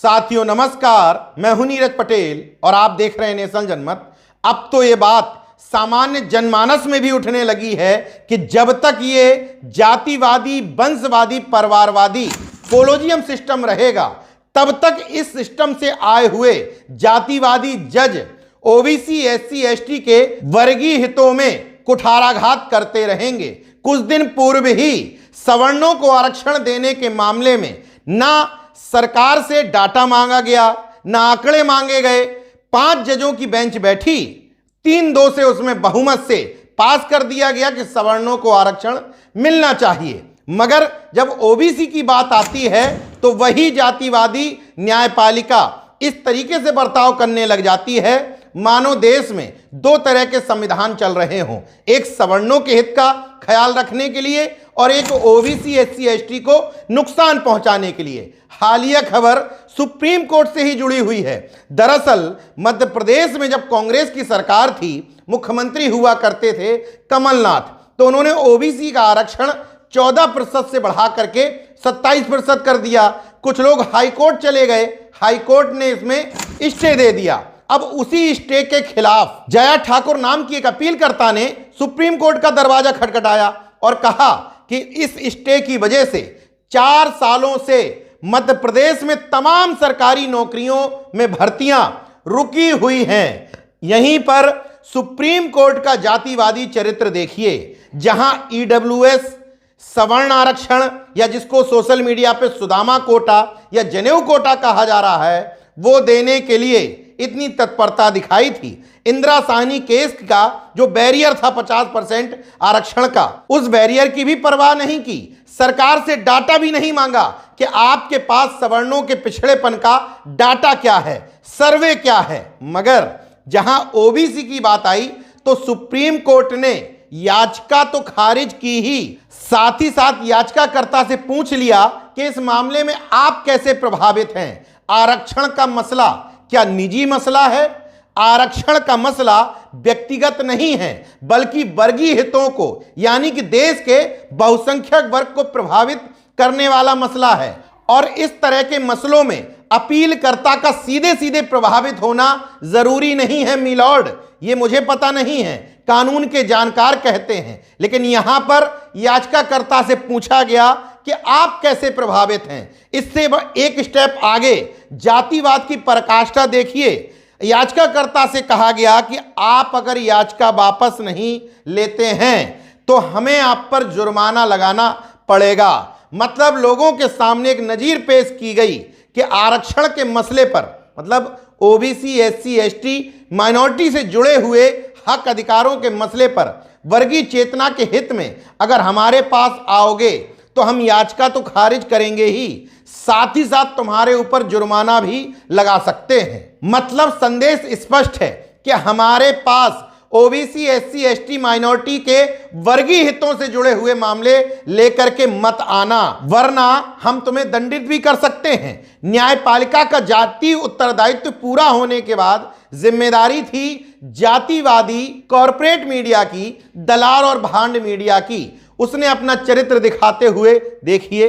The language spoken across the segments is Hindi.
साथियों नमस्कार, मैं हूं नीरज पटेल और आप देख रहे हैं नेशनल जनमत। अब तो ये बात सामान्य जनमानस में भी उठने लगी है कि जब तक ये जातिवादी, वंशवादी, परिवारवादी कोलोजियम सिस्टम रहेगा तब तक इस सिस्टम से आए हुए जातिवादी जज ओबीसी, एससी, एसटी के वर्गीय हितों में कुठाराघात करते रहेंगे। कुछ दिन पूर्व ही सवर्णों को आरक्षण देने के मामले में ना सरकार से डाटा मांगा गया, ना आंकड़े मांगे गए। 5 जजों की बेंच बैठी, 3-2 से उसमें बहुमत से पास कर दिया गया कि सवर्णों को आरक्षण मिलना चाहिए। मगर जब ओबीसी की बात आती है तो वही जातिवादी न्यायपालिका इस तरीके से बर्ताव करने लग जाती है मानो देश में 2 तरह के संविधान चल रहे हों, एक सवर्णों के हित का ख्याल रखने के लिए और एक ओबीसी, एससी, एसटी को नुकसान पहुंचाने के लिए। हालिया खबर सुप्रीम कोर्ट से ही जुड़ी हुई है। दरअसल मध्य प्रदेश में जब कांग्रेस की सरकार थी, मुख्यमंत्री हुआ करते थे कमलनाथ, तो उन्होंने ओबीसी का आरक्षण 14% से बढ़ा करके 27% कर दिया। कुछ लोग हाईकोर्ट चले गए, हाईकोर्ट ने इसमें स्टे दे दिया। अब उसी स्टे के खिलाफ जया ठाकुर नाम की एक अपीलकर्ता ने सुप्रीम कोर्ट का दरवाजा खटखटाया और कहा कि इस स्टे की वजह से 4 सालों से मध्य प्रदेश में तमाम सरकारी नौकरियों में भर्तियां रुकी हुई हैं। यहीं पर सुप्रीम कोर्ट का जातिवादी चरित्र देखिए, जहां ईडब्ल्यूएस, सवर्ण आरक्षण या जिसको सोशल मीडिया पे सुदामा कोटा या जनेऊ कोटा कहा जा रहा है, वो देने के लिए इतनी तत्परता दिखाई थी। इंदिरा साहनी केस का जो बैरियर था 50% आरक्षण का, उस बैरियर की भी परवाह नहीं की। सरकार से डाटा भी नहीं मांगा कि आपके पास सवर्णों के पिछड़ेपन का डाटा क्या है, सर्वे क्या है। मगर जहां ओबीसी की बात आई तो सुप्रीम कोर्ट ने याचिका तो खारिज की ही, साथ ही साथ याचिकाकर्ता से पूछ लिया कि इस मामले में आप कैसे प्रभावित हैं। आरक्षण का मसला क्या निजी मसला है? आरक्षण का मसला व्यक्तिगत नहीं है, बल्कि वर्गीय हितों को यानी कि देश के बहुसंख्यक वर्ग को प्रभावित करने वाला मसला है। और इस तरह के मसलों में अपीलकर्ता का सीधे सीधे प्रभावित होना जरूरी नहीं है मिलॉर्ड, ये मुझे पता नहीं है, कानून के जानकार कहते हैं। लेकिन यहां पर याचिकाकर्ता से पूछा गया कि आप कैसे प्रभावित हैं। इससे एक स्टेप आगे जातिवाद की पराकाष्ठा देखिए। याचिकाकर्ता से कहा गया कि आप अगर याचिका वापस नहीं लेते हैं तो हमें आप पर जुर्माना लगाना पड़ेगा। मतलब लोगों के सामने एक नजीर पेश की गई कि आरक्षण के मसले पर, मतलब ओबीसी, एससी, एसटी, माइनॉरिटी से जुड़े हुए हक अधिकारों के मसले पर वर्गीय चेतना के हित में अगर हमारे पास आओगे तो हम याचिका तो खारिज करेंगे ही, साथ ही साथ तुम्हारे ऊपर जुर्माना भी लगा सकते हैं। मतलब संदेश स्पष्ट है कि हमारे पास ओबीसी, एससी, एसटी, माइनॉरिटी के वर्गीय हितों से जुड़े हुए मामले लेकर के मत आना, वरना हम तुम्हें दंडित भी कर सकते हैं। न्यायपालिका का जातीय उत्तरदायित्व पूरा होने के बाद जिम्मेदारी थी जातिवादी कॉरपोरेट मीडिया की, दलाल और भांड मीडिया की। उसने अपना चरित्र दिखाते हुए देखिए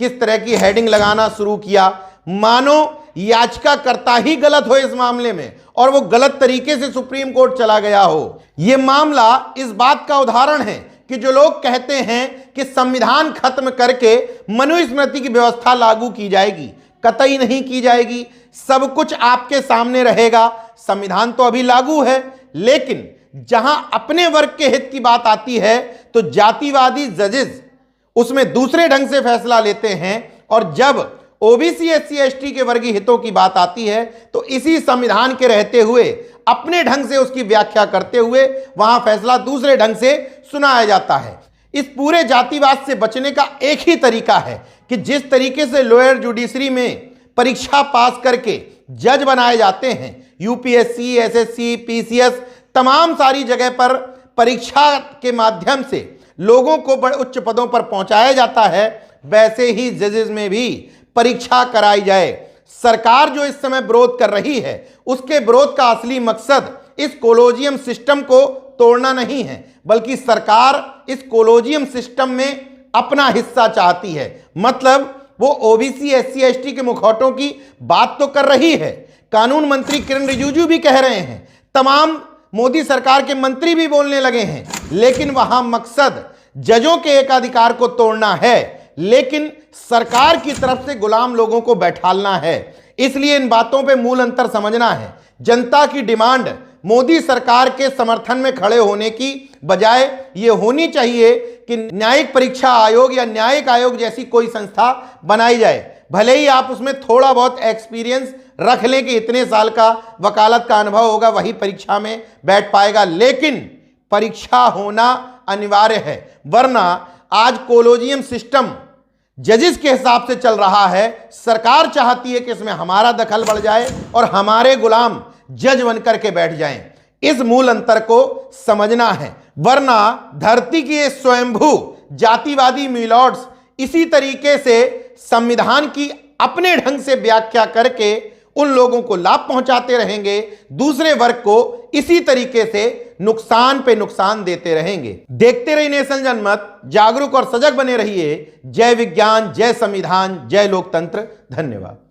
किस तरह की हेडिंग लगाना शुरू किया, मानो याचिकाकर्ता ही गलत हो इस मामले में और वो गलत तरीके से सुप्रीम कोर्ट चला गया हो। यह मामला इस बात का उदाहरण है कि जो लोग कहते हैं कि संविधान खत्म करके मनुस्मृति की व्यवस्था लागू की जाएगी, कतई नहीं की जाएगी। सब कुछ आपके सामने रहेगा। संविधान तो अभी लागू है, लेकिन जहां अपने वर्ग के हित की बात आती है तो जातिवादी जजेस उसमें दूसरे ढंग से फैसला लेते हैं, और जब ओबीसी, एससी, एसटी के वर्गीय हितों की बात आती है तो इसी संविधान के रहते हुए अपने ढंग से उसकी व्याख्या करते हुए वहां फैसला दूसरे ढंग से सुनाया जाता है। इस पूरे जातिवाद से बचने का एक ही तरीका है कि जिस तरीके से लोअर जुडिशरी में परीक्षा पास करके जज बनाए जाते हैं, यूपीएससी, एसएससी, पीसीएस, तमाम सारी जगह पर परीक्षा के माध्यम से लोगों को बड़े उच्च पदों पर पहुंचाया जाता है, वैसे ही जजेस में भी परीक्षा कराई जाए। सरकार जो इस समय विरोध कर रही है, उसके विरोध का असली मकसद इस कोलोजियम सिस्टम को तोड़ना नहीं है, बल्कि सरकार इस कोलोजियम सिस्टम में अपना हिस्सा चाहती है। मतलब वो ओबीसी एससी एसटी के मुखौटों की बात तो कर रही है, कानून मंत्री किरण रिजिजू भी कह रहे हैं, तमाम मोदी सरकार के मंत्री भी बोलने लगे हैं, लेकिन वहां मकसद जजों के एकाधिकार को तोड़ना है, लेकिन सरकार की तरफ से गुलाम लोगों को बैठालना है। इसलिए इन बातों पे मूल अंतर समझना है। जनता की डिमांड मोदी सरकार के समर्थन में खड़े होने की बजाय ये होनी चाहिए कि न्यायिक परीक्षा आयोग या न्यायिक आयोग जैसी कोई संस्था बनाई जाए। भले ही आप उसमें थोड़ा बहुत एक्सपीरियंस रख लें कि इतने साल का वकालत का अनुभव होगा, वही परीक्षा में बैठ पाएगा, लेकिन परीक्षा होना अनिवार्य है। वरना आज कोलोजियम सिस्टम जजेस के हिसाब से चल रहा है। सरकार चाहती है कि इसमें हमारा दखल बढ़ जाए और हमारे गुलाम जज बनकर के बैठ जाएं। इस मूल अंतर को समझना है, वरना धरती की ये स्वयंभू जातिवादी मिलॉर्ड्स इसी तरीके से संविधान की अपने ढंग से व्याख्या करके उन लोगों को लाभ पहुंचाते रहेंगे, दूसरे वर्ग को इसी तरीके से नुकसान पे नुकसान देते रहेंगे। देखते रहिए नेशन जनमत, जागरूक और सजग बने रहिए। जय विज्ञान, जय संविधान, जय लोकतंत्र। धन्यवाद।